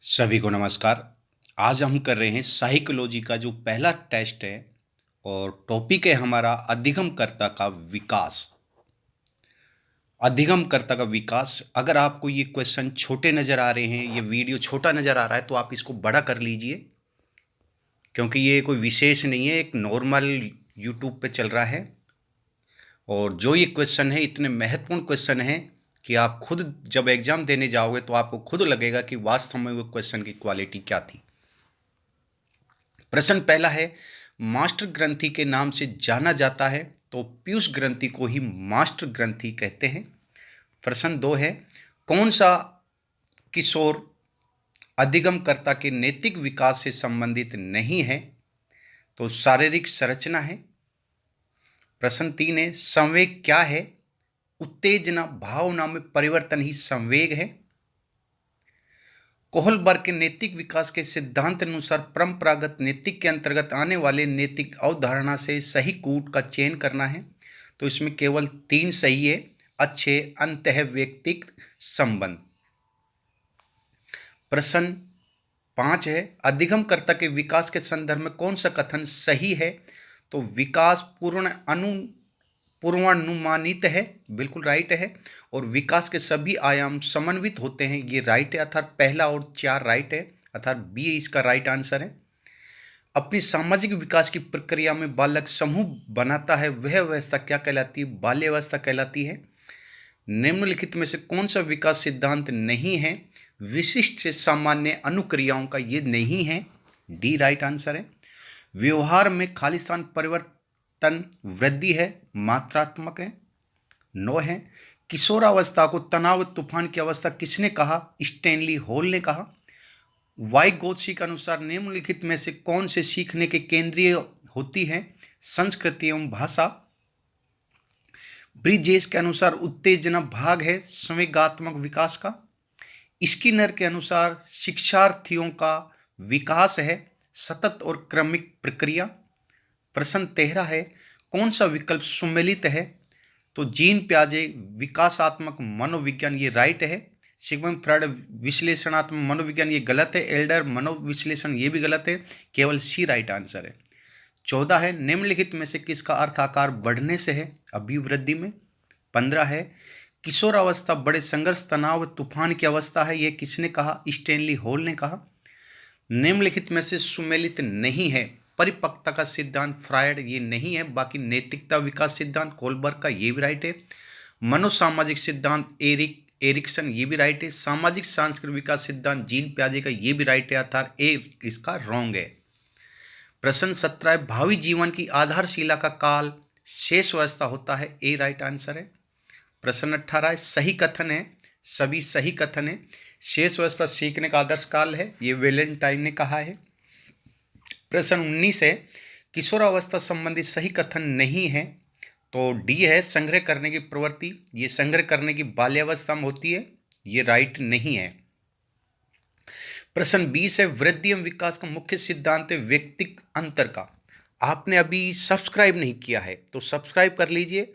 सभी को नमस्कार। आज हम कर रहे हैं साइकोलॉजी का जो पहला टेस्ट है और टॉपिक है हमारा अधिगमकर्ता का विकास। अधिगमकर्ता का विकास। अगर आपको ये क्वेश्चन छोटे नज़र आ रहे हैं, ये वीडियो छोटा नज़र आ रहा है, तो आप इसको बड़ा कर लीजिए, क्योंकि ये कोई विशेष नहीं है, एक नॉर्मल यूट्यूब पे चल रहा है। और जो ये क्वेश्चन है, इतने महत्वपूर्ण क्वेश्चन है कि आप खुद जब एग्ज़ाम देने जाओगे तो आपको खुद लगेगा कि वास्तव में वो क्वेश्चन की क्वालिटी क्या थी। प्रश्न पहला है, मास्टर ग्रंथि के नाम से जाना जाता है, तो पीयूष ग्रंथि को ही मास्टर ग्रंथि कहते हैं। प्रश्न दो है, कौन सा किशोर अधिगमकर्ता के नैतिक विकास से संबंधित नहीं है, तो शारीरिक संरचना है। प्रश्न तीन है, संवेग क्या है, उत्तेजना भावना में परिवर्तन ही संवेग है। कोहलबर्ग के नैतिक विकास के सिद्धांत अनुसार परंपरागत नैतिक के अंतर्गत आने वाले नैतिक अवधारणा से सही कूट का चयन करना है, तो इसमें केवल तीन सही है। अच्छे अंतः व्यक्तिक संबंध। प्रश्न पाँच है, अधिगमकर्ता के विकास के संदर्भ में कौन सा कथन सही है, तो विकास पूर्वानुमानित है, बिल्कुल राइट है। और विकास के सभी आयाम समन्वित होते हैं, ये राइट है, अर्थात पहला और चार राइट है, अर्थात बी इसका राइट आंसर है। अपनी सामाजिक विकास की प्रक्रिया में बालक समूह बनाता है, वह अवस्था क्या कहलाती है, बाल्यावस्था कहलाती है। निम्नलिखित में से कौन सा विकास सिद्धांत नहीं है, विशिष्ट से सामान्य अनुक्रियाओं का ये नहीं है, डी राइट आंसर है। व्यवहार में खालिस्तान परिवर्तन वृद्धि है, मात्रात्मक है, 9 है। किशोरावस्था को तनाव तूफान की अवस्था किसने कहा, स्टैनली हॉल ने कहा। वाइगोत्स्की के अनुसार निम्नलिखित में से कौन से सीखने के केंद्रीय होती है, संस्कृति एवं भाषा। ब्रिजेस के अनुसार उत्तेजना भाग है संवेगात्मक विकास का। स्किनर के अनुसार शिक्षार्थियों का विकास है सतत और क्रमिक प्रक्रिया। प्रश्न 13 है, कौन सा विकल्प सुमेलित है, तो जीन प्याजे विकासात्मक मनोविज्ञान, ये राइट है। सिगमंड फ्रॉइड विश्लेषणात्मक मनोविज्ञान, ये गलत है। एल्डर मनोविश्लेषण, ये भी गलत है, केवल सी राइट आंसर है। 14 है, निम्नलिखित में से किसका अर्थ आकार बढ़ने से है, अभिवृद्धि में। 15 है, किशोरावस्था बड़े संघर्ष तनाव तूफान की अवस्था है, ये किसने कहा, स्टैनली हॉल ने कहा। निम्नलिखित में से सुमेलित नहीं है, परिपक्वता का सिद्धांत फ्रायड, ये नहीं है। बाकी नैतिकता विकास सिद्धांत कोहलबर्ग का, ये भी राइट है। मनोसामाजिक सिद्धांत एरिक्सन, ये भी राइट है। सामाजिक सांस्कृतिक विकास सिद्धांत जीन प्याजे का, ये भी राइट है, अर्थात ए इसका रॉन्ग है। प्रश्न 17 है, भावी जीवन की आधारशिला का काल शेष अवस्था होता है, ए राइट आंसर है। प्रश्न 18 है, सही कथन है, सभी सही कथन है। शेष अवस्था सीखने का आदर्श काल है, ये वेलेंटाइन ने कहा है। प्रश्न 19 है, किशोरावस्था संबंधी सही कथन नहीं है, तो डी है संग्रह करने की प्रवृत्ति, ये संग्रह करने की बाल्यावस्था में होती है, ये राइट नहीं है। प्रश्न 20 है, वृद्धि एवं विकास का मुख्य सिद्धांत है व्यक्तिक अंतर का। आपने अभी सब्सक्राइब नहीं किया है तो सब्सक्राइब कर लीजिए।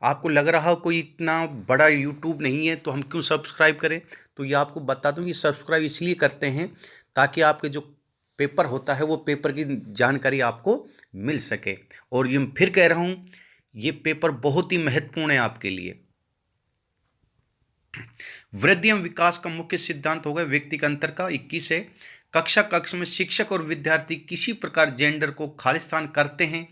आपको लग रहा हो कोई इतना बड़ा यूट्यूब नहीं है तो हम क्यों सब्सक्राइब करें, तो ये आपको बता दूं कि सब्सक्राइब इसलिए करते हैं ताकि आपके जो पेपर होता है वो पेपर की जानकारी आपको मिल सके। और ये फिर कह रहा हूँ, ये पेपर बहुत ही महत्वपूर्ण है आपके लिए। वृद्धि एवं विकास का मुख्य सिद्धांत होगा व्यक्ति का अंतर का। 21 है, कक्षा कक्ष में शिक्षक और विद्यार्थी किसी प्रकार जेंडर को खालिस्तान करते हैं,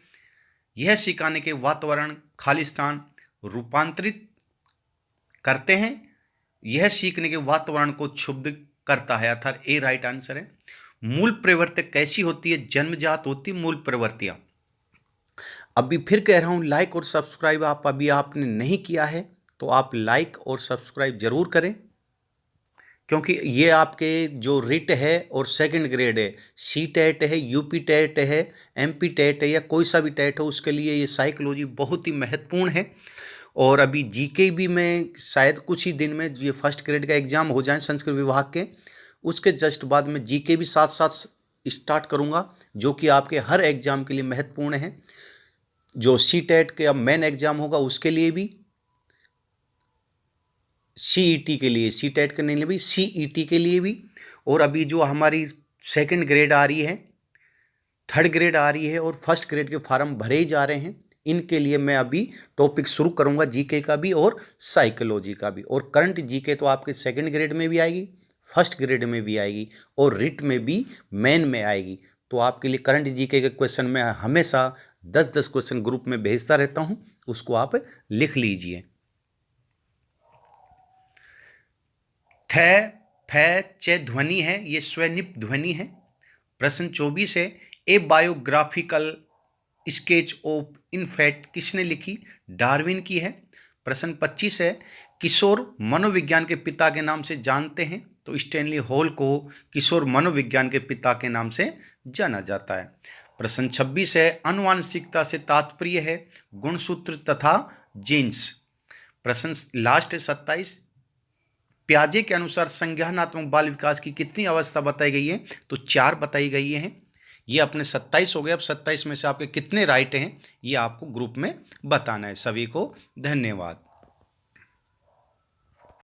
यह सिखाने के वातावरण खालिस्तान रूपांतरित करते हैं, यह सीखने के वातावरण को क्षुब्ध करता है, अर्थात ए राइट आंसर है। मूल प्रवृत्ति कैसी होती है, जन्मजात होती है मूल प्रवृत्तियां। अभी फिर कह रहा हूं, लाइक और सब्सक्राइब आप अभी आपने नहीं किया है तो आप लाइक और सब्सक्राइब जरूर करें, क्योंकि ये आपके जो रिट है और सेकंड ग्रेड है, सी टेट है, यूपी टेट है, एमपी टेट है, या कोई सा भी टेट हो, उसके लिए ये साइकोलॉजी बहुत ही महत्वपूर्ण है। और अभी जीके भी मैं शायद कुछ ही दिन में ये फर्स्ट ग्रेड का एग्ज़ाम हो जाए संस्कृत विभाग के, उसके जस्ट बाद में जीके भी साथ साथ स्टार्ट करूँगा, जो कि आपके हर एग्ज़ाम के लिए महत्वपूर्ण है। जो सी टेट के अब मेन एग्ज़ाम होगा उसके लिए भी, सीईटी के लिए, सी टेट के नहीं भी, सीईटी के लिए भी, और अभी जो हमारी सेकंड ग्रेड आ रही है, थर्ड ग्रेड आ रही है और फर्स्ट ग्रेड के फार्म भरे ही जा रहे हैं। इनके लिए मैं अभी टॉपिक शुरू करूंगा जीके का भी और साइकोलॉजी का भी। और करंट जीके तो आपके सेकंड ग्रेड में भी आएगी, फर्स्ट ग्रेड में भी आएगी और रिट में भी, मेन में आएगी। तो आपके लिए करंट जीके के क्वेश्चन मैं हमेशा 10-10 क्वेश्चन ग्रुप में भेजता रहता हूं, उसको आप लिख लीजिए। थ फ च ध्वनि है, ये स्वनिप ध्वनि है। प्रश्न 24 है, ए बायोग्राफिकल स्केच ऑफ इनफैक्ट किसने लिखी? डार्विन की है। प्रश्न 25 है, किशोर मनोविज्ञान के पिता के नाम से जानते हैं? तो स्टैनली हॉल को किशोर मनोविज्ञान के पिता के नाम से जाना जाता है। प्रश्न 26 है, आनुवांशिकता से तात्पर्य है गुणसूत्र तथा जीन्स। प्रश्न लास्ट है 27, प्याजे के अनुसार संज्ञानात्मक बाल विकास की कितनी अवस्था बताई गई है? तो 4 बताई गई है। ये अपने 27 हो गए। अब 27 में से आपके कितने राइट हैं ये आपको ग्रुप में बताना है। सभी को धन्यवाद।